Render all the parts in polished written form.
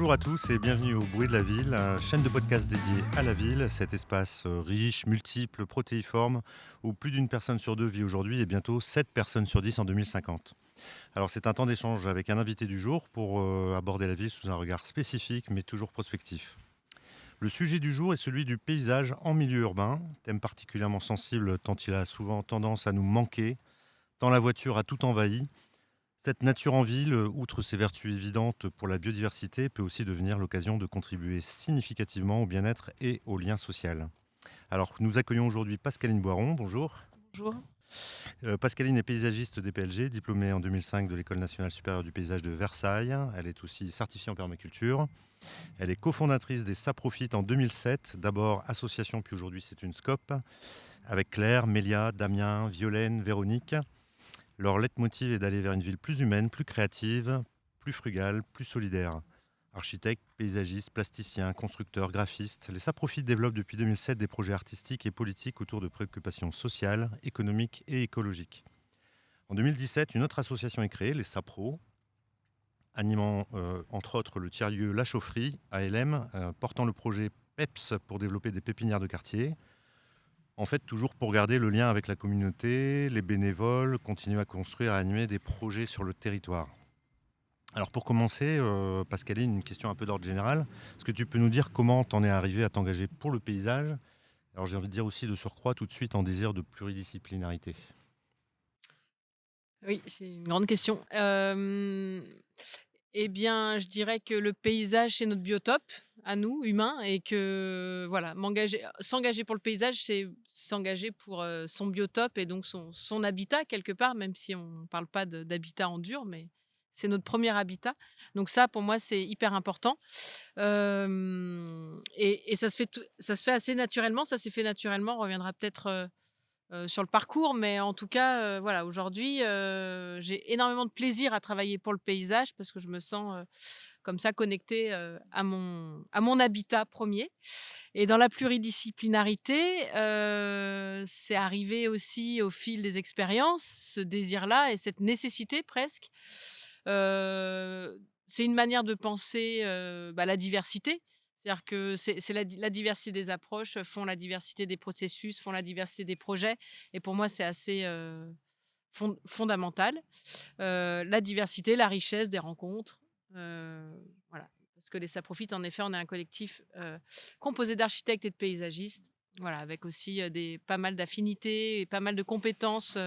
Bonjour à tous et bienvenue au Bruit de la Ville, chaîne de podcast dédiée à la ville, cet espace riche, multiple, protéiforme, où plus d'une personne sur deux vit aujourd'hui et bientôt 7 personnes sur 10 en 2050. Alors c'est un temps d'échange avec un invité du jour pour aborder la ville sous un regard spécifique mais toujours prospectif. Le sujet du jour est celui du paysage en milieu urbain, thème particulièrement sensible tant il a souvent tendance à nous manquer, tant la voiture a tout envahi. Cette nature en ville, outre ses vertus évidentes pour la biodiversité, peut aussi devenir l'occasion de contribuer significativement au bien-être et au lien social. Alors, nous accueillons aujourd'hui Pascaline Boiron. Bonjour. Bonjour. Pascaline est paysagiste DPLG, diplômée en 2005 de l'École nationale supérieure du paysage de Versailles. Elle est aussi certifiée en permaculture. Elle est cofondatrice des Saprofit en 2007, d'abord association, puis aujourd'hui c'est une SCOP, avec Claire, Mélia, Damien, Violaine, Véronique. Leur leitmotiv est d'aller vers une ville plus humaine, plus créative, plus frugale, plus solidaire. Architectes, paysagistes, plasticiens, constructeurs, graphistes, les Saprofit développent depuis 2007 des projets artistiques et politiques autour de préoccupations sociales, économiques et écologiques. En 2017, une autre association est créée, les Sapros, animant entre autres le tiers-lieu La Chaufferie à LM, portant le projet PEPS pour développer des pépinières de quartier. En fait, toujours pour garder le lien avec la communauté, les bénévoles, continuer à construire, à animer des projets sur le territoire. Alors pour commencer, Pascaline, une question un peu d'ordre général. Est-ce que tu peux nous dire comment t'en es arrivé à t'engager pour le paysage? Alors j'ai envie de dire aussi de surcroît tout de suite en désir de pluridisciplinarité. Oui, c'est une grande question. Eh bien, je dirais que le paysage, c'est notre biotope à nous, humains, et que voilà, s'engager pour le paysage, c'est s'engager pour, son biotope et donc son habitat quelque part, même si on ne parle pas d'habitat en dur, mais c'est notre premier habitat. Donc ça, pour moi, c'est hyper important. Et ça se fait assez naturellement, ça s'est fait naturellement, on reviendra peut-être, sur le parcours, mais en tout cas, voilà, aujourd'hui, j'ai énormément de plaisir à travailler pour le paysage parce que je me sens, comme ça connectée, à mon habitat premier. Et dans la pluridisciplinarité, c'est arrivé aussi au fil des expériences, ce désir-là et cette nécessité presque. C'est une manière de penser, la diversité. C'est-à-dire que c'est la diversité des approches, font la diversité des processus, font la diversité des projets et pour moi, c'est assez, fondamental. La diversité, la richesse des rencontres, heu, voilà. Parce que les Saprofit, en effet, on est un collectif, composé d'architectes et de paysagistes, voilà, avec aussi, pas mal d'affinités et pas mal de compétences,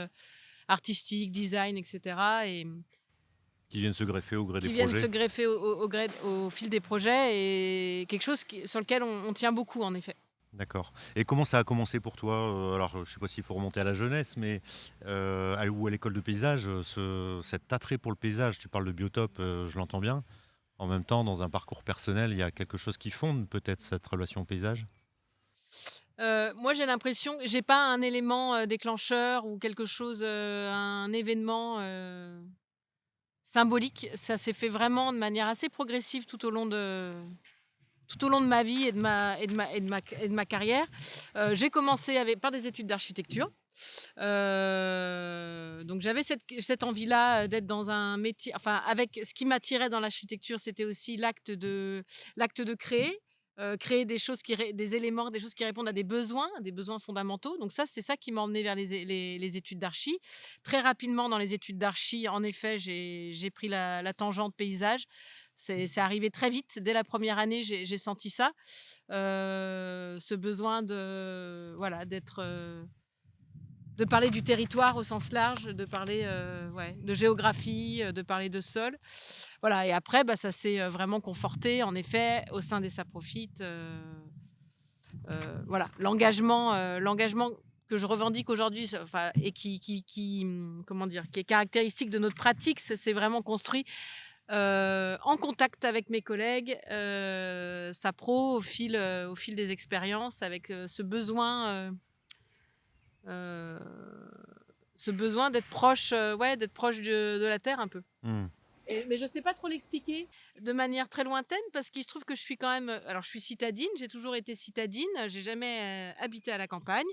artistiques, design et cetera et Qui viennent se greffer au gré des qui viennent se projets. greffer au fil des projets et quelque chose sur lequel on tient beaucoup, en effet. D'accord. Et comment ça a commencé pour toi? Alors, je ne sais pas s'il faut remonter à la jeunesse, mais ou à l'école de paysage, cet attrait pour le paysage, tu parles de biotope, je l'entends bien. En même temps, dans un parcours personnel, il y a quelque chose qui fonde peut-être cette relation au paysage? Moi, j'ai l'impression j'ai pas un élément, déclencheur ou quelque chose, un événement, symbolique. Ça s'est fait vraiment de manière assez progressive tout au long de ma vie et de ma carrière. J'ai commencé par des études d'architecture. Donc j'avais cette envie-là, d'être dans un métier enfin avec ce qui m'attirait dans l'architecture, c'était aussi l'acte de créer, créer des éléments, des choses qui répondent à des besoins fondamentaux. Donc ça, c'est ça qui m'a emmenée vers les études d'archi. Très rapidement dans les études d'archi, en effet, j'ai pris la tangente paysage. C'est arrivé très vite. Dès la première année, j'ai senti ça, ce besoin de voilà, de parler du territoire au sens large, de parler, ouais, de géographie, de parler de sol. Voilà et après, ça s'est, vraiment conforté en effet au sein des Saprofit, voilà. L'engagement que je revendique aujourd'hui, enfin et comment dire? Qui est caractéristique de notre pratique, ça s'est vraiment construit, en contact avec mes collègues, Sapro au fil des expériences avec, heu, ce besoin d'être proche, ouais, d'être proche de la terre un peu. Hmm. Mais je ne sais pas trop l'expliquer de manière très lointaine parce qu'il se trouve que je suis quand même. Alors, je suis citadine, j'ai toujours été citadine, j'ai jamais habité à la campagne.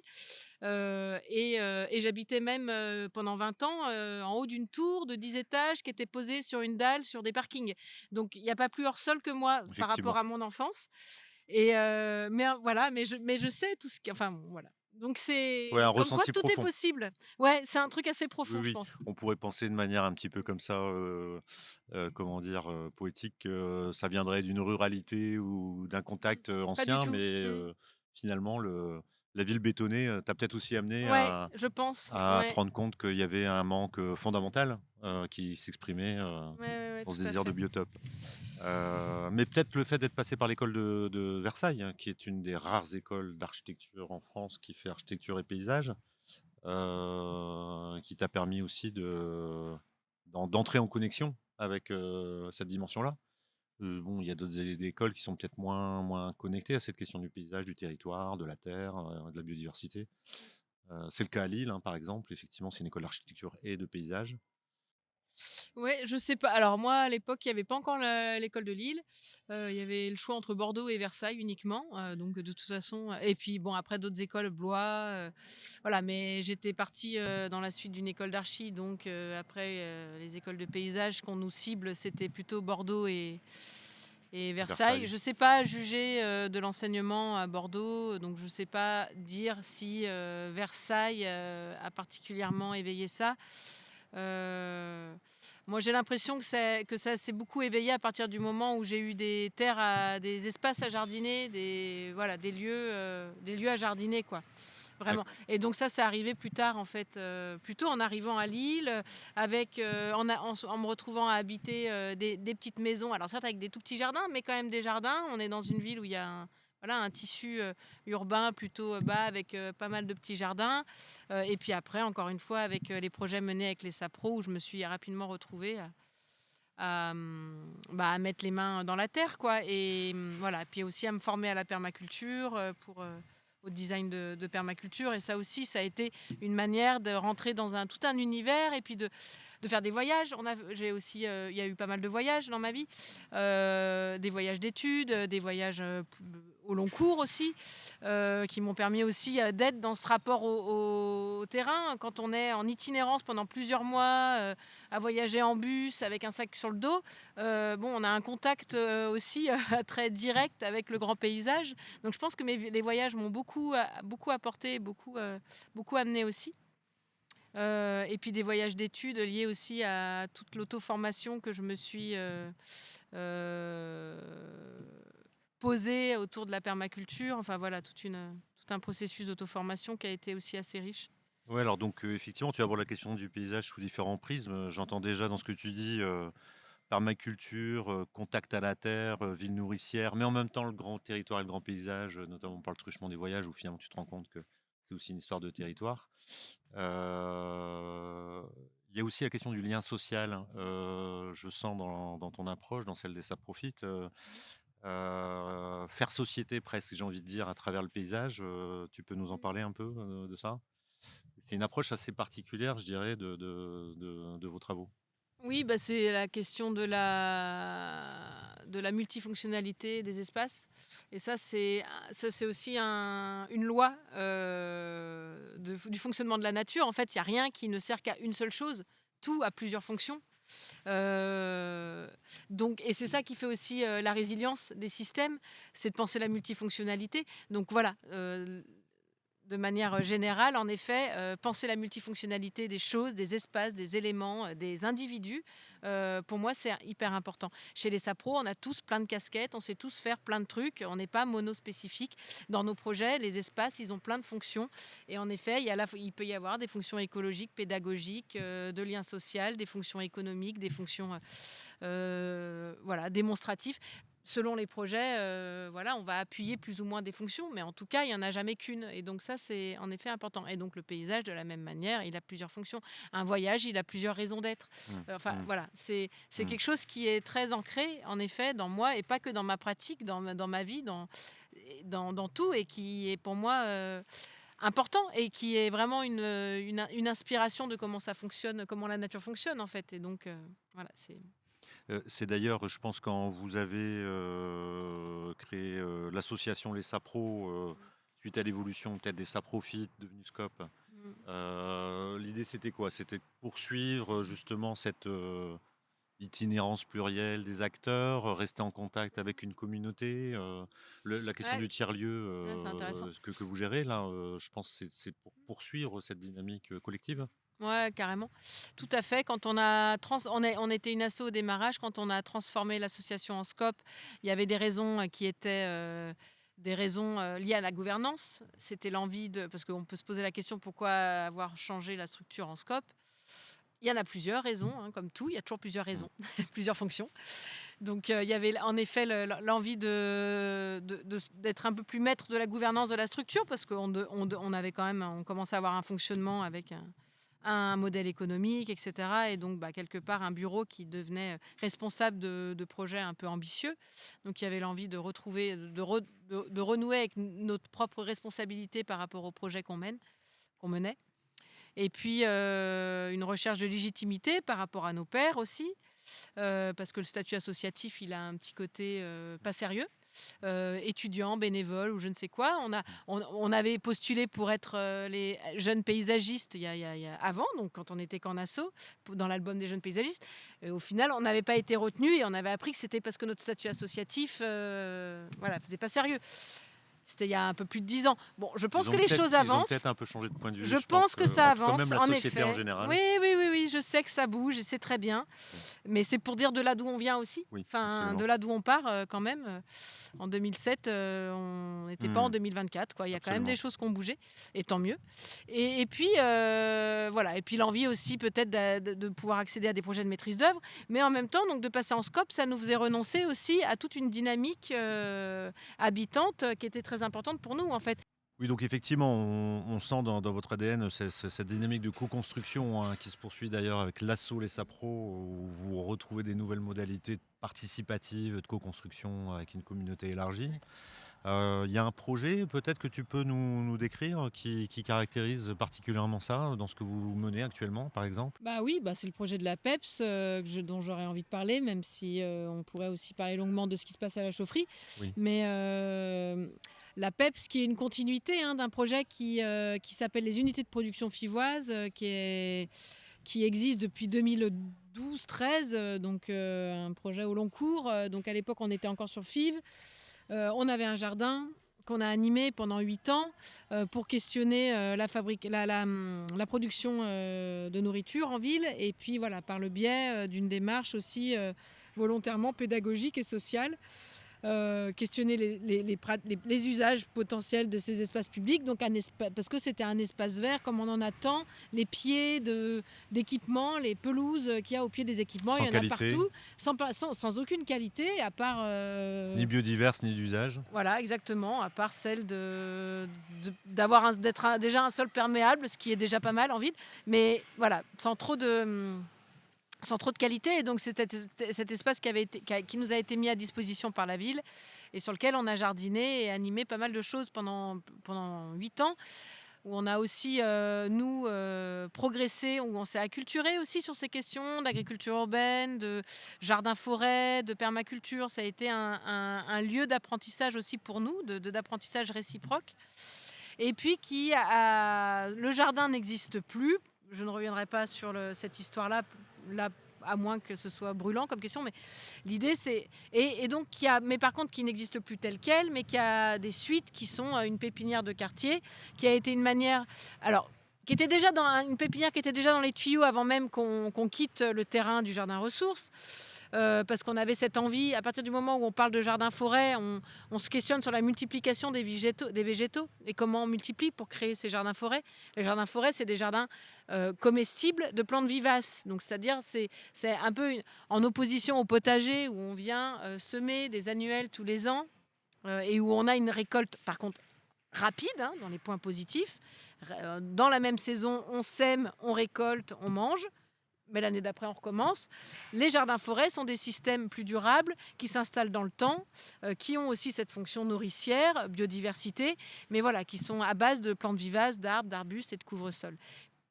Et j'habitais même pendant 20 ans en haut d'une tour de 10 étages qui était posée sur une dalle sur des parkings. Donc, il n'y a pas plus hors sol que moi par rapport Effectivement. à mon enfance. Voilà, mais je sais tout ce qui. Enfin, bon, voilà. Donc, Ouais, un c'est comme quoi ressenti tout est profond. possible. Ouais, c'est un truc assez Oui, profond, je oui, pense. on pourrait penser de manière un petit peu comme ça, comment dire? Poétique, que ça viendrait d'une ruralité ou d'un contact, Pas du ancien, tout. mais Mm. finalement la ville bétonnée, t'a peut-être aussi amené Ouais, je pense. à te Ouais. rendre compte qu'il y avait un manque, fondamental, qui s'exprimait, Ouais, ouais, ouais, dans ce tout à désir de fait. biotope. Mais peut-être le fait d'être passé par l'école de Versailles, hein, qui est une des rares écoles d'architecture en France qui fait architecture et paysage, qui t'a permis aussi d'entrer en connexion avec, cette dimension-là. Bon, il y a d'autres écoles qui sont peut-être moins connectées à cette question du paysage, du territoire, de la terre, de la biodiversité. C'est le cas à Lille, hein, par exemple. Effectivement, c'est une école d'architecture et de paysage. Ouais, je sais pas. Alors moi, à l'époque, il y avait pas encore l'école de Lille. Il y avait le choix entre Bordeaux et Versailles uniquement. Donc de toute façon, et puis bon, après d'autres écoles, Blois, voilà. Mais j'étais partie dans la suite d'une école d'archi. Donc après, les écoles de paysage qu'on nous cible, c'était plutôt Bordeaux et Versailles. Versailles. Je sais pas juger de l'enseignement à Bordeaux, donc je sais pas dire si Versailles a particulièrement éveillé ça. Euh, Moi, j'ai l'impression que ça s'est beaucoup éveillé à partir du moment où j'ai eu des terres, des espaces à jardiner, voilà, des lieux à jardiner, quoi. Vraiment. D'accord. Et donc ça, c'est arrivé plus tard, en fait, plutôt en arrivant à Lille, en me retrouvant à habiter des petites maisons. Alors certes avec des tout petits jardins, mais quand même des jardins. On est dans une ville où il y a voilà, un tissu urbain plutôt bas avec pas mal de petits jardins. Et puis après, encore une fois, avec les projets menés avec les SAPRO, où je me suis rapidement retrouvée à mettre les mains dans la terre, quoi. Et voilà, puis aussi à me former à la permaculture au design de permaculture. Et ça aussi, ça a été une manière de rentrer dans tout un univers et puis de faire des voyages. Il y a eu pas mal de voyages dans ma vie, des voyages d'études, des voyages au long cours aussi, qui m'ont permis aussi d'être dans ce rapport au terrain. Quand on est en itinérance pendant plusieurs mois, à voyager en bus avec un sac sur le dos, bon, on a un contact aussi très direct avec le grand paysage. Donc je pense que les voyages m'ont beaucoup apporté, beaucoup amené aussi. Et puis des voyages d'études liés aussi à toute l'auto-formation que je me suis euh, posée autour de la permaculture. Enfin voilà, tout un processus d'auto-formation qui a été aussi assez riche. Ouais, alors donc, effectivement, tu abordes la question du paysage sous différents prismes. J'entends déjà dans ce que tu dis, permaculture, contact à la terre, ville nourricière, mais en même temps le grand territoire et le grand paysage, notamment par le truchement des voyages où finalement tu te rends compte que c'est aussi une histoire de territoire. Il y a aussi la question du lien social, hein. Je sens dans ton approche, dans celle des SAPROFIT, faire société presque, j'ai envie de dire, à travers le paysage. Tu peux nous en parler un peu, de ça? C'est une approche assez particulière, je dirais, de vos travaux. Oui, bah, c'est la question de la multifonctionnalité des espaces. Et ça, c'est aussi une loi du fonctionnement de la nature. En fait, il n'y a rien qui ne sert qu'à une seule chose. Tout a plusieurs fonctions. Euh, et c'est ça qui fait aussi la résilience des systèmes, c'est de penser la multifonctionnalité. Donc voilà, de manière générale, en effet, penser la multifonctionnalité des choses, des espaces, des éléments, des individus, pour moi, c'est hyper important. Chez les SAPRO, on a tous plein de casquettes, on sait tous faire plein de trucs, on n'est pas monospécifique. Dans nos projets, les espaces, ils ont plein de fonctions. Et en effet, il peut y avoir des fonctions écologiques, pédagogiques, de lien social, des fonctions économiques, des fonctions voilà, démonstratives. Selon les projets, voilà, on va appuyer plus ou moins des fonctions, mais en tout cas, il n'y en a jamais qu'une. Et donc ça, c'est en effet important. Et donc le paysage, de la même manière, il a plusieurs fonctions. Un voyage, il a plusieurs raisons d'être. Mmh, Enfin, mmh, voilà, c'est mmh. quelque chose qui est très ancré, en effet, dans moi, et pas que dans ma pratique, dans ma vie, dans tout, et qui est pour moi important, et qui est vraiment une inspiration de comment ça fonctionne, comment la nature fonctionne, en fait. Et donc, voilà, c'est... C'est d'ailleurs, je pense, quand vous avez créé l'association Les Sapros, suite à l'évolution peut-être des saprophytes devenus Scope, Mmh. l'idée c'était quoi? C'était de poursuivre justement cette itinérance plurielle des acteurs, rester en contact avec une communauté. La question Ouais, du tiers-lieu ouais, c'est intéressant. que vous gérez là, je pense que c'est pour poursuivre cette dynamique collective. Ouais, carrément. Tout à fait. Quand on était une asso au démarrage. Quand on a transformé l'association en Scope, il y avait des raisons qui étaient des raisons liées à la gouvernance. C'était l'envie de, parce qu'on peut se poser la question pourquoi avoir changé la structure en Scope. Il y en a plusieurs raisons, hein, comme tout, il y a toujours plusieurs Mm. raisons, plusieurs fonctions. Donc il y avait en effet l'envie d'être un peu plus maître de la gouvernance de la structure, parce qu'on avait quand même, on commençait à avoir un fonctionnement avec un modèle économique, etc. Et donc, quelque part, un bureau qui devenait responsable de projets un peu ambitieux. Donc, il y avait l'envie de retrouver, de renouer avec notre propre responsabilité par rapport au projet qu'on menait. Et puis, une recherche de légitimité par rapport à nos pairs aussi, parce que le statut associatif, il a un petit côté pas sérieux. Étudiants, bénévoles ou je ne sais quoi. On avait postulé pour être les jeunes paysagistes avant, donc quand on était qu'en asso, dans l'album des jeunes paysagistes. Et au final, on n'avait pas été retenus et on avait appris que c'était parce que notre statut associatif faisait pas sérieux. C'était il y a un peu plus de 10 ans. Bon, je pense que les choses Ils ont avancent. peut-être un peu changé de point de vue, Je je pense, pense que ça en tout cas même avance, la en société en effet. général. Oui, oui, oui, oui, je sais que ça bouge et c'est très bien. Mm. Mais c'est pour dire de là d'où on vient aussi. Oui, Enfin, de absolument. là d'où on part quand même. En 2007, on n'était pas en Mm. 2024, quoi. Il y a quand même des Absolument. choses qui ont bougé, et tant mieux. Et puis, voilà. Et puis l'envie aussi peut-être de pouvoir accéder à des projets de maîtrise d'œuvre. Mais en même temps, donc, de passer en scope, ça nous faisait renoncer aussi à toute une dynamique habitante qui était très importante pour nous, en fait. Oui, donc effectivement, on sent dans votre ADN cette dynamique de co-construction, hein, qui se poursuit d'ailleurs avec l'assaut Les Sapros, où vous retrouvez des nouvelles modalités participatives de co-construction avec une communauté élargie. Il y a un projet peut-être que tu peux nous décrire qui caractérise particulièrement ça dans ce que vous menez actuellement, par exemple? Bah oui, c'est le projet de la PEPS dont j'aurais envie de parler, même si on pourrait aussi parler longuement de ce qui se passe à la chaufferie. Oui. Mais la PEPS, qui est une continuité d'un projet qui s'appelle les unités de production fivoise, qui existe depuis 2012-13, donc un projet au long cours. Donc à l'époque, on était encore sur FIV. On avait un jardin qu'on a animé pendant 8 ans pour questionner la production de nourriture en ville. Et puis voilà, par le biais d'une démarche aussi volontairement pédagogique et sociale, questionner les usages potentiels de ces espaces publics, donc parce que c'était un espace vert comme on en attend, les pieds d'équipements, les pelouses qu'il y a au pied des équipements, il Sans y en a qualité, partout, sans aucune qualité, à part... ni biodiverse, ni d'usage. Voilà, exactement, à part celle d'être déjà un sol perméable, ce qui est déjà pas mal en ville, mais voilà, sans trop de qualité. Et donc cet espace qui nous a été mis à disposition par la ville et sur lequel on a jardiné et animé pas mal de choses pendant 8 ans, où on a aussi, progressé, où on s'est acculturé aussi sur ces questions d'agriculture urbaine, de jardin-forêt, de permaculture. Ça a été un lieu d'apprentissage aussi pour nous, d'apprentissage réciproque. Et puis le jardin n'existe plus. Je ne reviendrai pas sur cette histoire-là, là, à moins que ce soit brûlant comme question, mais l'idée c'est... Et donc, mais par contre, qui n'existe plus tel quel, mais qui a des suites qui sont une pépinière de quartier, qui a été une manière... Alors, qui était déjà une pépinière qui était déjà dans les tuyaux avant même qu'on quitte le terrain du jardin ressources. Parce qu'on avait cette envie, à partir du moment où on parle de jardin-forêt, on se questionne sur la multiplication des végétaux et comment on multiplie pour créer ces jardins-forêts. Les jardins-forêts, c'est des jardins comestibles de plantes vivaces. Donc, c'est-à-dire, c'est un peu en opposition au potager où on vient semer des annuels tous les ans et où on a une récolte, par contre, rapide, dans les points positifs. Dans la même saison, on sème, on récolte, on mange. Mais l'année d'après, on recommence. Les jardins-forêts sont des systèmes plus durables qui s'installent dans le temps, qui ont aussi cette fonction nourricière, biodiversité, mais voilà, qui sont à base de plantes vivaces, d'arbres, d'arbustes et de couvre-sol,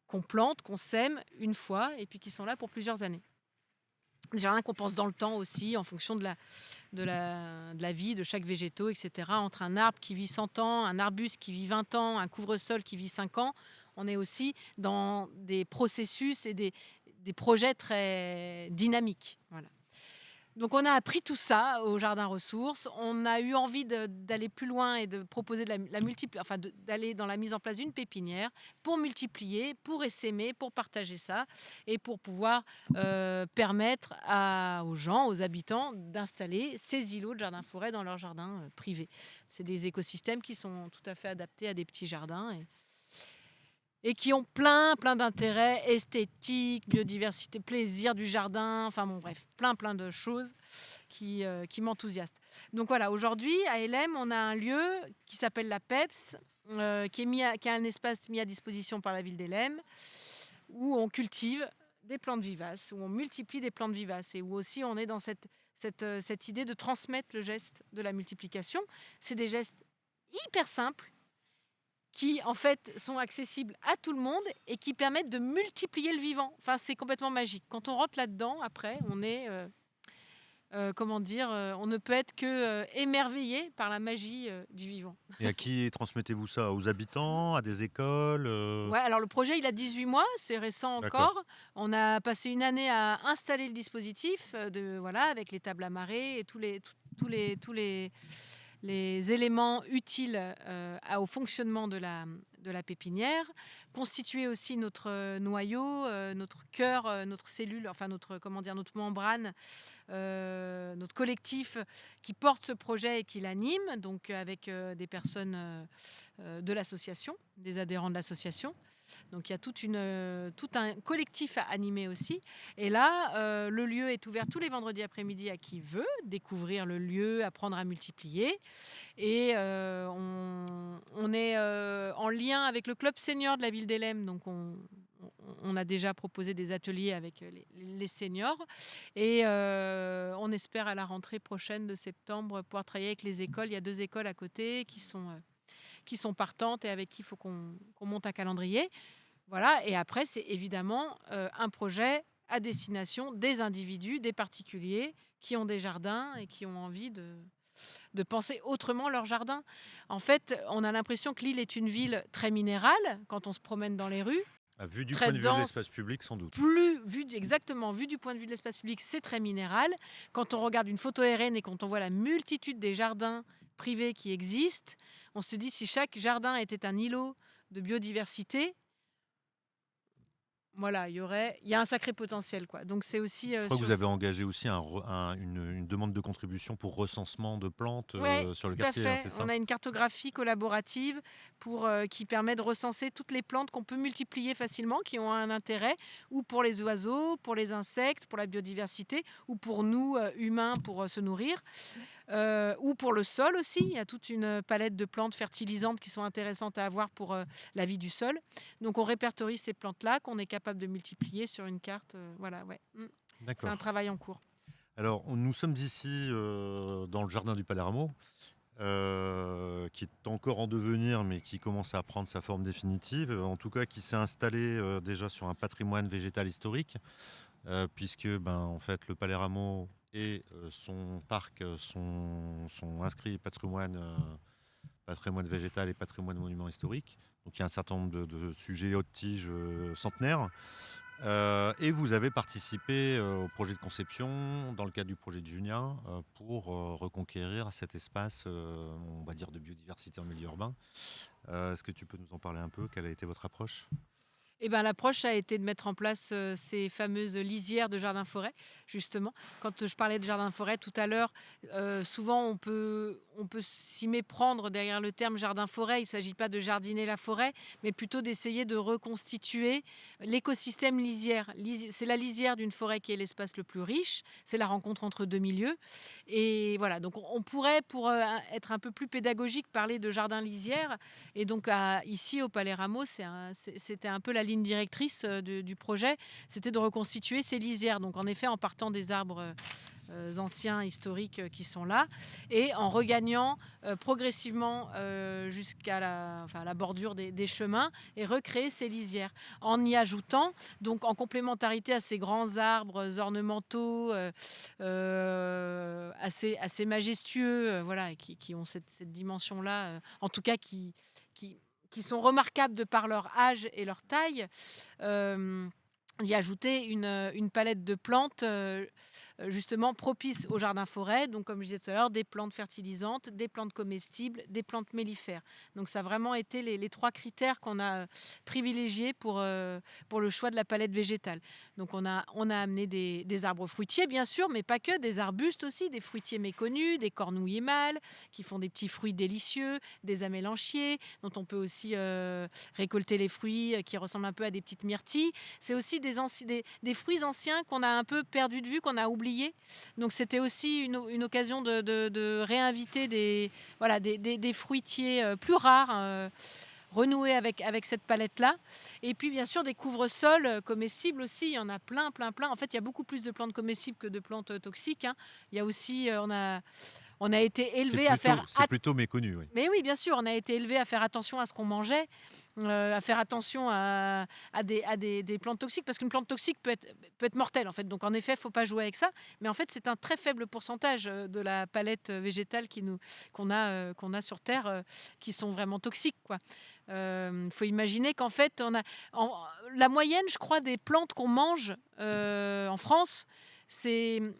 qu'on plante, qu'on sème une fois et puis qui sont là pour plusieurs années. Des jardins qu'on pense dans le temps aussi, en fonction de la vie de chaque végétaux, etc. Entre un arbre qui vit 100 ans, un arbuste qui vit 20 ans, un couvre-sol qui vit 5 ans, on est aussi dans des processus et des projets très dynamiques. Voilà. Donc on a appris tout ça au Jardin Ressources. On a eu envie d'aller plus loin et de proposer d'aller dans la mise en place d'une pépinière pour multiplier, pour essaimer, pour partager ça et pour pouvoir permettre aux gens, aux habitants d'installer ces îlots de jardin-forêt dans leur jardin privé. C'est des écosystèmes qui sont tout à fait adaptés à des petits jardins et qui ont plein d'intérêts esthétiques, biodiversité, plaisir du jardin, enfin bon bref, plein de choses qui m'enthousiasment. Donc voilà, aujourd'hui à LM, on a un lieu qui s'appelle la PEPS, qui est un espace mis à disposition par la ville d'LM, où on cultive des plantes vivaces, où on multiplie des plantes vivaces et où aussi on est dans cette idée de transmettre le geste de la multiplication. C'est des gestes hyper simples qui en fait sont accessibles à tout le monde et qui permettent de multiplier le vivant. Enfin, c'est complètement magique. Quand on rentre là-dedans, après, on est, on ne peut être que émerveillé par la magie du vivant. Et à qui transmettez-vous ça? Aux habitants? À des écoles? Ouais, alors le projet, il a 18 mois, c'est récent D'accord. encore. On a passé une année à installer le dispositif, avec les tables à marée et tous les éléments utiles au fonctionnement de la pépinière, constituer aussi notre noyau, notre cœur, notre cellule, enfin notre membrane, notre collectif qui porte ce projet et qui l'anime, donc avec des personnes de l'association, des adhérents de l'association. Donc il y a tout un collectif à animer aussi. Et là, le lieu est ouvert tous les vendredis après-midi à qui veut découvrir le lieu, apprendre à multiplier. Et on est en lien avec le club senior de la ville d'Helem. Donc on a déjà proposé des ateliers avec les seniors. Et on espère à la rentrée prochaine de septembre pouvoir travailler avec les écoles. Il y a 2 écoles à côté qui sont partantes et avec qui il faut qu'on monte un calendrier. Voilà. Et après, c'est évidemment un projet à destination des individus, des particuliers qui ont des jardins et qui ont envie de penser autrement leur jardin. En fait, on a l'impression que Lille est une ville très minérale quand on se promène dans les rues. Vu du Très point de vue de dense, l'espace public, sans doute. vu du point de vue de l'espace public, c'est très minéral. Quand on regarde une photo aérienne et quand on voit la multitude des jardins privés qui existent, on se dit si chaque jardin était un îlot de biodiversité, voilà, il y a un sacré potentiel, quoi. Donc c'est aussi Je crois que vous avez engagé aussi une demande de contribution pour recensement de plantes ouais, sur le tout à quartier, hein, fait. c'est ça? On a une cartographie collaborative qui permet de recenser toutes les plantes qu'on peut multiplier facilement, qui ont un intérêt, ou pour les oiseaux, pour les insectes, pour la biodiversité, ou pour nous, humains, pour se nourrir, ou pour le sol aussi. Il y a toute une palette de plantes fertilisantes qui sont intéressantes à avoir pour la vie du sol. Donc on répertorie ces plantes-là qu'on est capable de multiplier sur une carte. Voilà, ouais. C'est D'accord. un travail en cours. Alors, nous sommes ici dans le jardin du Palermo, qui est encore en devenir, mais qui commence à prendre sa forme définitive. En tout cas, qui s'est installé déjà sur un patrimoine végétal historique, puisque, en fait, le Palermo et son parc sont inscrits patrimoine végétal et patrimoine monument historique. Donc, il y a un certain nombre de sujets haute tige centenaires. Et vous avez participé au projet de conception dans le cadre du projet de Junia pour reconquérir cet espace, on va dire, de biodiversité en milieu urbain. Est-ce que tu peux nous en parler un peu? Quelle a été votre approche? Eh ben, l'approche a été de mettre en place ces fameuses lisières de jardin-forêt, justement. Quand je parlais de jardin-forêt tout à l'heure, souvent on peut s'y méprendre derrière le terme jardin-forêt. Il ne s'agit pas de jardiner la forêt, mais plutôt d'essayer de reconstituer l'écosystème lisière. C'est la lisière d'une forêt qui est l'espace le plus riche. C'est la rencontre entre 2 milieux. Et voilà, donc on pourrait, pour être un peu plus pédagogique, parler de jardin-lisière. Et donc ici, au Palais Rameau, c'était un peu la ligne directrice du projet, c'était de reconstituer ces lisières. Donc en effet, en partant des arbres anciens historiques qui sont là, et en regagnant progressivement jusqu'à la bordure des chemins et recréer ces lisières. En y ajoutant, donc en complémentarité à ces grands arbres ornementaux assez majestueux, voilà, et qui ont cette dimension-là, en tout cas qui sont remarquables de par leur âge et leur taille, d'y ajouter une palette de plantes justement propices au jardin-forêt. Donc, comme je disais tout à l'heure, des plantes fertilisantes, des plantes comestibles, des plantes mellifères. Donc, ça a vraiment été les 3 critères qu'on a privilégiés pour le choix de la palette végétale. Donc, on a amené des arbres fruitiers, bien sûr, mais pas que, des arbustes aussi, des fruitiers méconnus, des cornouilles mâles qui font des petits fruits délicieux, des amélanchiers, dont on peut aussi récolter les fruits qui ressemblent un peu à des petites myrtilles. C'est aussi des fruits anciens qu'on a un peu perdu de vue, qu'on a oubliés. Donc c'était aussi une occasion de réinviter des fruitiers plus rares, renouer avec cette palette-là. Et puis bien sûr des couvre-sols comestibles aussi, il y en a plein. En fait, il y a beaucoup plus de plantes comestibles que de plantes toxiques, hein. Il y a aussi, on a été élevé à faire... C'est plutôt méconnu, oui. Mais oui, bien sûr, on a été élevé à faire attention à ce qu'on mangeait, à faire attention à des plantes toxiques, parce qu'une plante toxique peut être mortelle, en fait. Donc, en effet, il ne faut pas jouer avec ça. Mais en fait, c'est un très faible pourcentage de la palette végétale qu'on a sur Terre qui sont vraiment toxiques, quoi. Faut imaginer qu'en fait, la moyenne, je crois, des plantes qu'on mange en France, je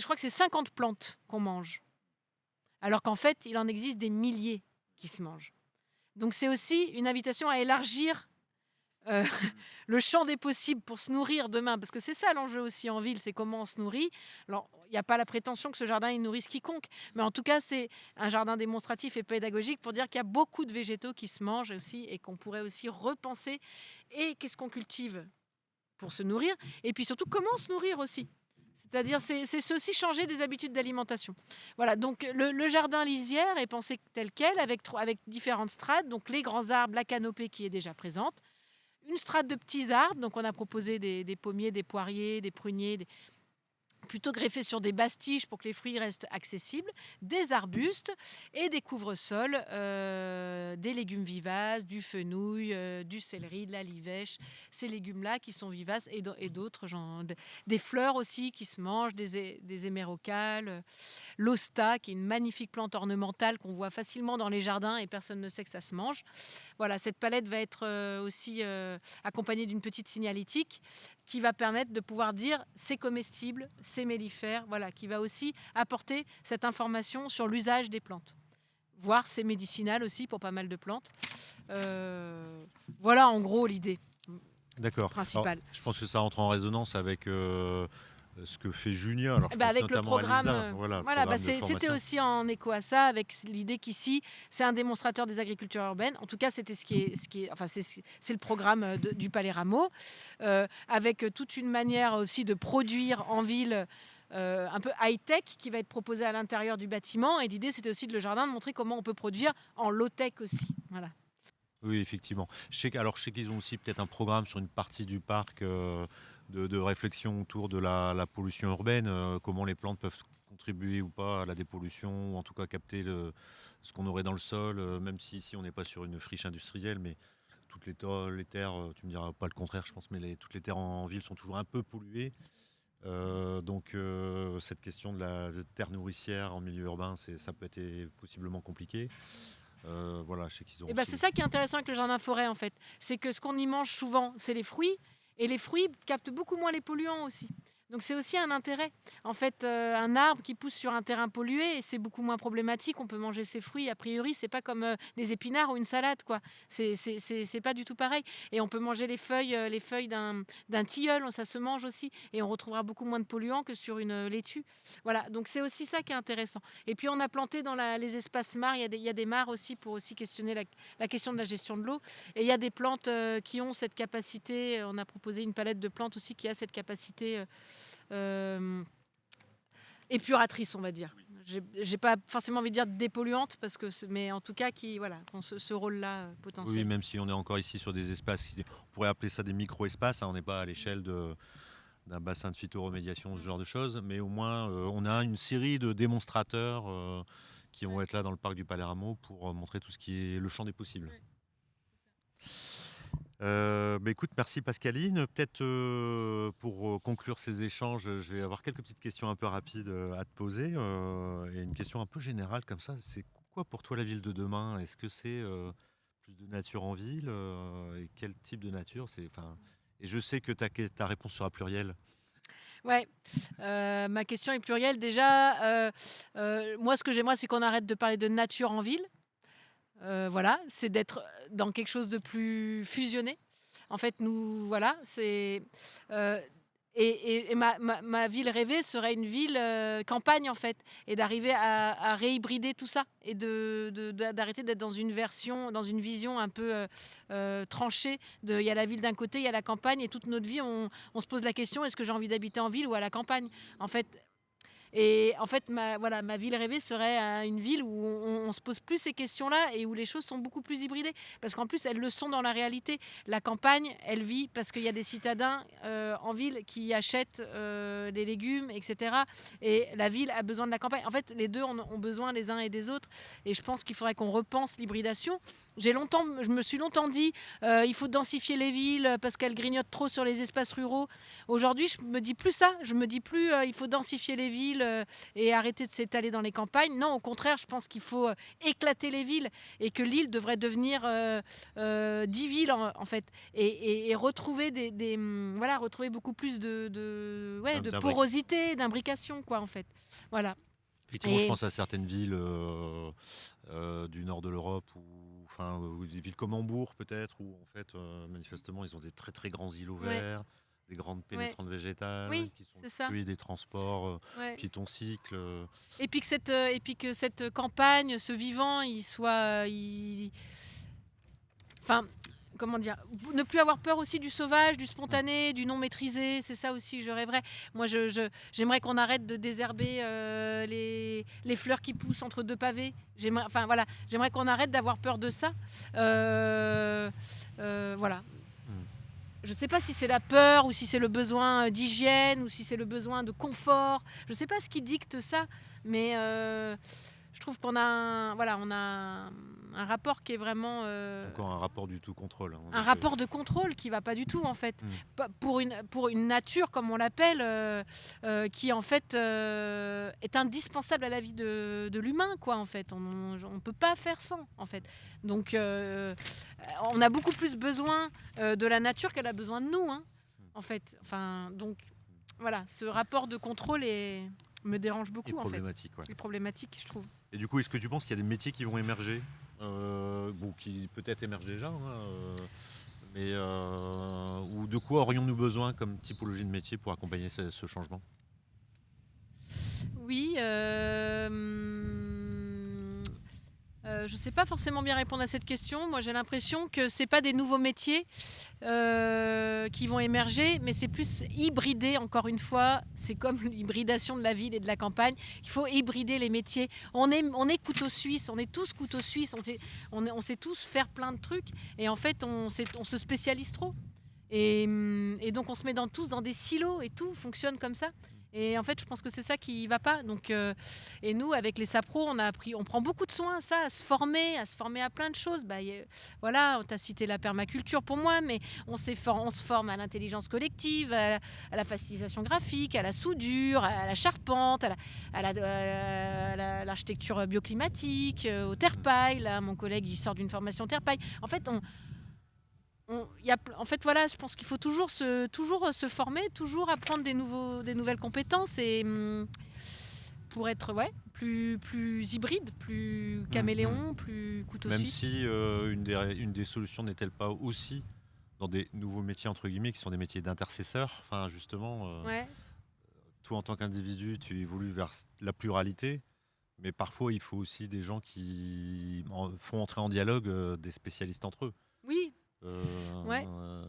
crois que c'est 50 plantes qu'on mange. Alors qu'en fait, il en existe des milliers qui se mangent. Donc c'est aussi une invitation à élargir le champ des possibles pour se nourrir demain, parce que c'est ça l'enjeu aussi en ville, c'est comment on se nourrit. Alors, il n'y a pas la prétention que ce jardin il nourrisse quiconque, mais en tout cas, c'est un jardin démonstratif et pédagogique pour dire qu'il y a beaucoup de végétaux qui se mangent aussi et qu'on pourrait aussi repenser. Et qu'est-ce qu'on cultive pour se nourrir, et puis surtout comment se nourrir aussi. C'est-à-dire, c'est aussi changer des habitudes d'alimentation. Voilà, donc le jardin lisière est pensé tel quel, avec différentes strates. Donc les grands arbres, la canopée qui est déjà présente, une strate de petits arbres. Donc on a proposé des pommiers, des poiriers, des pruniers, plutôt greffés sur des bastiges pour que les fruits restent accessibles, des arbustes et des couvre-sols, des légumes vivaces, du fenouil, du céleri, de la livèche, ces légumes-là qui sont vivaces, et d'autres, genre des fleurs aussi qui se mangent, des hémérocales, l'hosta qui est une magnifique plante ornementale qu'on voit facilement dans les jardins et personne ne sait que ça se mange. Voilà, cette palette va être aussi accompagnée d'une petite signalétique qui va permettre de pouvoir dire c'est comestible, c'est mellifère, voilà, qui va aussi apporter cette information sur l'usage des plantes. Voire c'est médicinal aussi pour pas mal de plantes. Voilà en gros l'idée. D'accord. Principale. Alors, je pense que ça entre en résonance avec ce que fait Junia. Alors, je pense Avec notamment le programme, à Lisa. Voilà, c'était aussi en écho à ça, avec l'idée qu'ici, c'est un démonstrateur des agricultures urbaines. En tout cas, c'était c'est le programme du Palais Rameau, avec toute une manière aussi de produire en ville. Un peu high-tech qui va être proposé à l'intérieur du bâtiment, et l'idée c'était aussi de le montrer comment on peut produire en low-tech aussi. Voilà. Oui, effectivement. Je sais qu'ils ont aussi peut-être un programme sur une partie du parc de réflexion autour de la pollution urbaine, comment les plantes peuvent contribuer ou pas à la dépollution, ou en tout cas capter ce qu'on aurait dans le sol, même si ici on n'est pas sur une friche industrielle, mais toutes les terres, tu me diras pas le contraire, je pense, mais toutes les terres en ville sont toujours un peu polluées. Donc cette question de la terre nourricière en milieu urbain, ça peut être possiblement compliqué. Voilà, je sais qu'ils ont aussi... C'est ça qui est intéressant avec le jardin forêt en fait. C'est que ce qu'on y mange souvent, c'est les fruits. Et les fruits captent beaucoup moins les polluants aussi. Donc c'est aussi un intérêt. En fait, un arbre qui pousse sur un terrain pollué, c'est beaucoup moins problématique. On peut manger ses fruits. A priori, c'est pas comme des épinards ou une salade, quoi. C'est pas du tout pareil. Et on peut manger les feuilles d'un tilleul. Ça se mange aussi. Et on retrouvera beaucoup moins de polluants que sur une laitue. Voilà. Donc c'est aussi ça qui est intéressant. Et puis on a planté dans les espaces mares. Il y a des mares aussi pour aussi questionner la question de la gestion de l'eau. Et il y a des plantes qui ont cette capacité. On a proposé une palette de plantes aussi qui a cette capacité épuratrice, on va dire. J'ai pas forcément envie de dire dépolluante, mais en tout cas qui ont ce rôle-là potentiel. Oui, même si on est encore ici sur des espaces, on pourrait appeler ça des micro-espaces, hein, on n'est pas à l'échelle d'un bassin de phytoremédiation, ce genre de choses, mais au moins on a une série de démonstrateurs qui vont Ouais, être là dans le parc du Palermo pour montrer tout ce qui est le champ des possibles. ouais. Bah, écoute, merci Pascaline. Peut-être pour conclure ces échanges, je vais avoir quelques petites questions un peu rapides à te poser. Et une question un peu générale comme ça, c'est quoi pour toi la ville de demain? Est-ce que c'est plus de nature en ville et quel type de nature c'est, enfin, et je sais que ta réponse sera plurielle. Ouais, ma question est plurielle. Déjà, moi, ce que j'aimerais, c'est qu'on arrête de parler de nature en ville. Voilà, c'est d'être dans quelque chose de plus fusionné. En fait, nous, voilà, c'est euh, et ma ville rêvée serait une ville campagne en fait, et d'arriver à réhybrider tout ça et d'arrêter d'être dans une version, dans une vision un peu tranchée. Il y a la ville d'un côté, il y a la campagne, et toute notre vie, on se pose la question, est-ce que j'ai envie d'habiter en ville ou à la campagne? En fait, et en fait, voilà, ma ville rêvée serait une ville où on se pose plus ces questions-là et où les choses sont beaucoup plus hybridées. Parce qu'en plus, elles le sont dans la réalité. La campagne, elle vit parce qu'il y a des citadins en ville qui achètent des légumes, etc. Et la ville a besoin de la campagne. En fait, les deux ont besoin les uns et des autres. Et je pense qu'il faudrait qu'on repense l'hybridation. Je me suis longtemps dit, il faut densifier les villes parce qu'elles grignotent trop sur les espaces ruraux. Aujourd'hui, je me dis plus ça. Je me dis plus, il faut densifier les villes et arrêter de s'étaler dans les campagnes. Non, au contraire, je pense qu'il faut éclater les villes et que l'île devrait devenir 10 villes en fait, et retrouver voilà, retrouver beaucoup plus ouais, de porosité, d'imbrication, quoi, en fait. Voilà. Effectivement, je pense à certaines villes du nord de l'Europe ou des villes comme Hambourg peut-être, où en fait manifestement ils ont des très très grands îlots Ouais, verts, des grandes ouais. pénétrantes végétales Oui, qui sont le c'est ça. fruit des transports Ouais. piéton cycle. Et puis que cette campagne, ce vivant, il soit, enfin, comment dire, ne plus avoir peur aussi du sauvage, du Mm. spontané, du non maîtrisé. C'est ça aussi, je rêverais. Moi, j'aimerais qu'on arrête de désherber les fleurs qui poussent entre deux pavés. Enfin voilà, j'aimerais qu'on arrête d'avoir peur de ça. Voilà. Mm. Je ne sais pas si c'est la peur ou si c'est le besoin d'hygiène ou si c'est le besoin de confort. Je ne sais pas ce qui dicte ça, mais je trouve qu'on a voilà, on a un rapport qui est vraiment Encore un rapport du tout contrôle, hein, en un effet. rapport de contrôle qui va pas du tout en fait. Mm. Pour une nature comme on l'appelle, qui en fait est indispensable à la vie de l'humain, quoi, en fait. On peut pas faire sans, en fait. Donc on a beaucoup plus besoin de la nature qu'elle a besoin de nous, hein, en fait. Enfin, donc voilà, ce rapport de contrôle me dérange Et beaucoup, en fait. problématique, ouais. Et problématique, je trouve. Et du coup, est-ce que tu penses qu'il y a des métiers qui vont émerger, bon, qui peut-être émergent déjà, hein, mais ou de quoi aurions-nous besoin comme typologie de métier pour accompagner ce changement? Oui, je ne sais pas forcément bien répondre à cette question. Moi, j'ai l'impression que c'est pas des nouveaux métiers qui vont émerger, mais c'est plus hybridé, encore une fois. C'est comme l'hybridation de la ville et de la campagne. Il faut hybrider les métiers. On est couteau suisse, on est tous couteau suisse, on sait tous faire plein de trucs. Et en fait, on se spécialise trop. Et donc, on se met tous dans des silos et tout fonctionne comme ça. Et en fait, je pense que c'est ça qui va pas. Donc, et nous, avec les SAPRO, on prend beaucoup de soin à ça, à se former à plein de choses. Voilà, on t'a cité la permaculture pour moi, mais on se forme à l'intelligence collective, à la facilitation graphique, à la soudure, à la charpente, à l'architecture bioclimatique, au terre-paille. Là, mon collègue, il sort d'une formation terre-paille. En fait, en fait, voilà, je pense qu'il faut toujours se former, toujours apprendre des nouvelles compétences et pour être plus hybride, plus caméléon, plus couteau Même suisse. si une des solutions n'est-elle pas aussi dans des nouveaux métiers, entre guillemets, qui sont des métiers d'intercesseurs. Enfin, justement, Ouais, toi, en tant qu'individu, tu évolues vers la pluralité, mais parfois, il faut aussi des gens qui font entrer en dialogue des spécialistes entre eux. oui, ouais, Euh,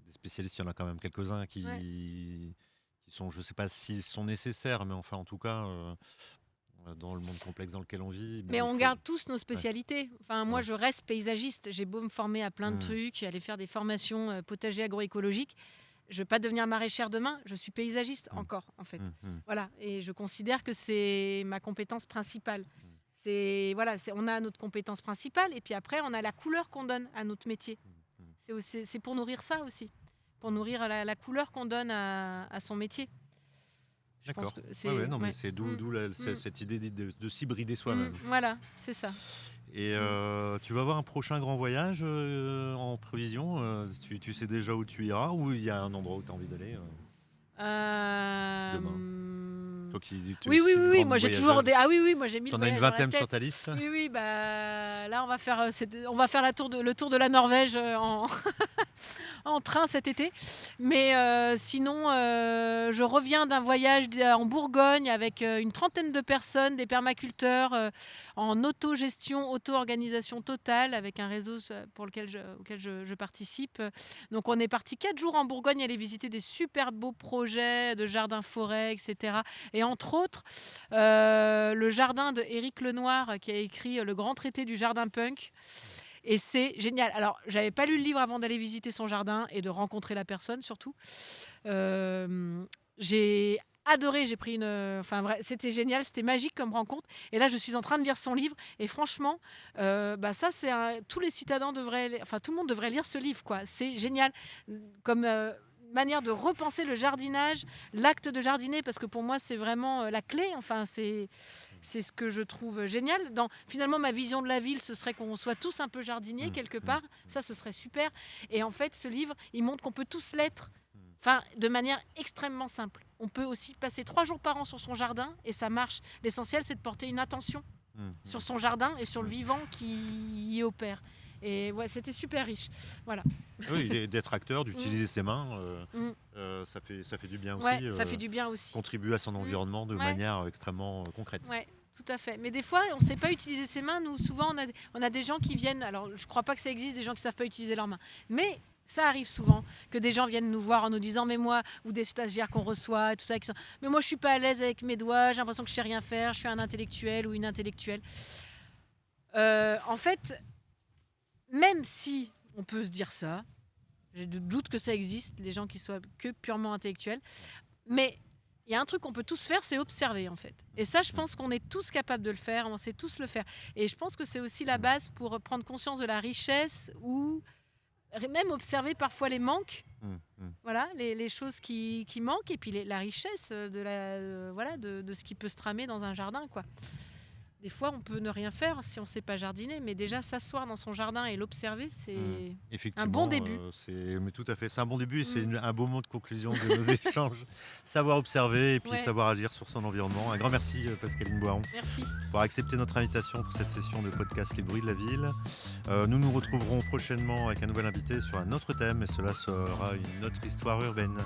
des spécialistes, il y en a quand même quelques-uns ouais. qui sont, je ne sais pas s'ils sont nécessaires, mais enfin, en tout cas, dans le monde complexe dans lequel on vit, bon, Mais il on faut. garde tous nos Ouais, spécialités. Enfin, moi, voilà. je reste paysagiste. J'ai beau me former à plein de Mm. trucs, aller faire des formations potager agroécologique. je ne vais pas devenir maraîchère demain, je suis paysagiste encore, en fait. Voilà, et je considère que c'est ma compétence principale. On a notre compétence principale, et puis après, on a la couleur qu'on donne à notre métier. C'est pour nourrir ça aussi, pour nourrir la couleur qu'on donne à son métier. D'accord. Mais c'est d'où cette idée de s'hybrider soi-même. Voilà, c'est ça. Et tu vas avoir un prochain grand voyage en prévision tu sais déjà où tu iras, ou il y a un endroit où tu as envie d'aller demain? Toi qui tu es Oui, si grande moi j'ai toujours voyageuse. oui, moi j'ai 1000 T'en as une voyages dans la vingtaine tête. sur ta liste? Oui, là on va faire le tour de la Norvège en train cet été. Mais sinon, je reviens d'un voyage en Bourgogne avec une trentaine de personnes, des permaculteurs, en autogestion, auto-organisation totale, avec un réseau auquel je participe. Donc on est parti 4 jours en Bourgogne, aller visiter des super beaux projets de jardins-forêts, etc. Et entre autres, le jardin de Éric Lenoir, qui a écrit Le Grand Traité du jardin punk. Et c'est génial. Alors, j'avais pas lu le livre avant d'aller visiter son jardin et de rencontrer la personne, surtout. J'ai adoré. J'ai pris c'était génial, c'était magique comme rencontre. Et là, je suis en train de lire son livre. Et franchement, ça, tous les citadins tout le monde devrait lire ce livre, quoi. C'est génial. Comme manière de repenser le jardinage, l'acte de jardiner, parce que pour moi, c'est vraiment la clé. Enfin, c'est ce que je trouve génial. Finalement, ma vision de la ville, ce serait qu'on soit tous un peu jardiniers quelque part. Ça, ce serait super. Et en fait, ce livre, il montre qu'on peut tous l'être. De manière extrêmement simple. On peut aussi passer 3 jours par an sur son jardin et ça marche. L'essentiel, c'est de porter une attention sur son jardin et sur le vivant qui y opère. Et ouais, c'était super riche. Voilà. Oui, d'être acteur, d'utiliser ses mains, ça fait du bien aussi. Ouais, ça fait du bien aussi. Contribuer à son environnement de manière extrêmement concrète. Ouais. Tout à fait. Mais des fois, on ne sait pas utiliser ses mains. Nous, souvent, on a des gens qui viennent... Alors, je ne crois pas que ça existe, des gens qui ne savent pas utiliser leurs mains. Mais ça arrive souvent que des gens viennent nous voir en nous disant « Mais moi, ou des stagiaires qu'on reçoit, et tout ça, qui sont, mais moi, je ne suis pas à l'aise avec mes doigts, j'ai l'impression que je ne sais rien faire, je suis un intellectuel ou une intellectuelle. » En fait, même si on peut se dire ça, je doute que ça existe, les gens qui soient que purement intellectuels, mais... Il y a un truc qu'on peut tous faire, c'est observer en fait. Et ça, je pense qu'on est tous capables de le faire, on sait tous le faire. Et je pense que c'est aussi la base pour prendre conscience de la richesse ou même observer parfois les manques. Voilà, les choses qui manquent et puis la richesse de ce qui peut se tramer dans un jardin, quoi. Des fois, on peut ne rien faire si on ne sait pas jardiner, mais déjà s'asseoir dans son jardin et l'observer, c'est un bon début. Mais tout à fait, c'est un bon début et c'est un beau mot de conclusion de nos échanges. Savoir observer et puis savoir agir sur son environnement. Un grand merci Pascaline Boiron. Merci. Pour accepter notre invitation pour cette session de podcast Les Bruits de la Ville. Nous nous retrouverons prochainement avec un nouvel invité sur un autre thème et cela sera une autre histoire urbaine.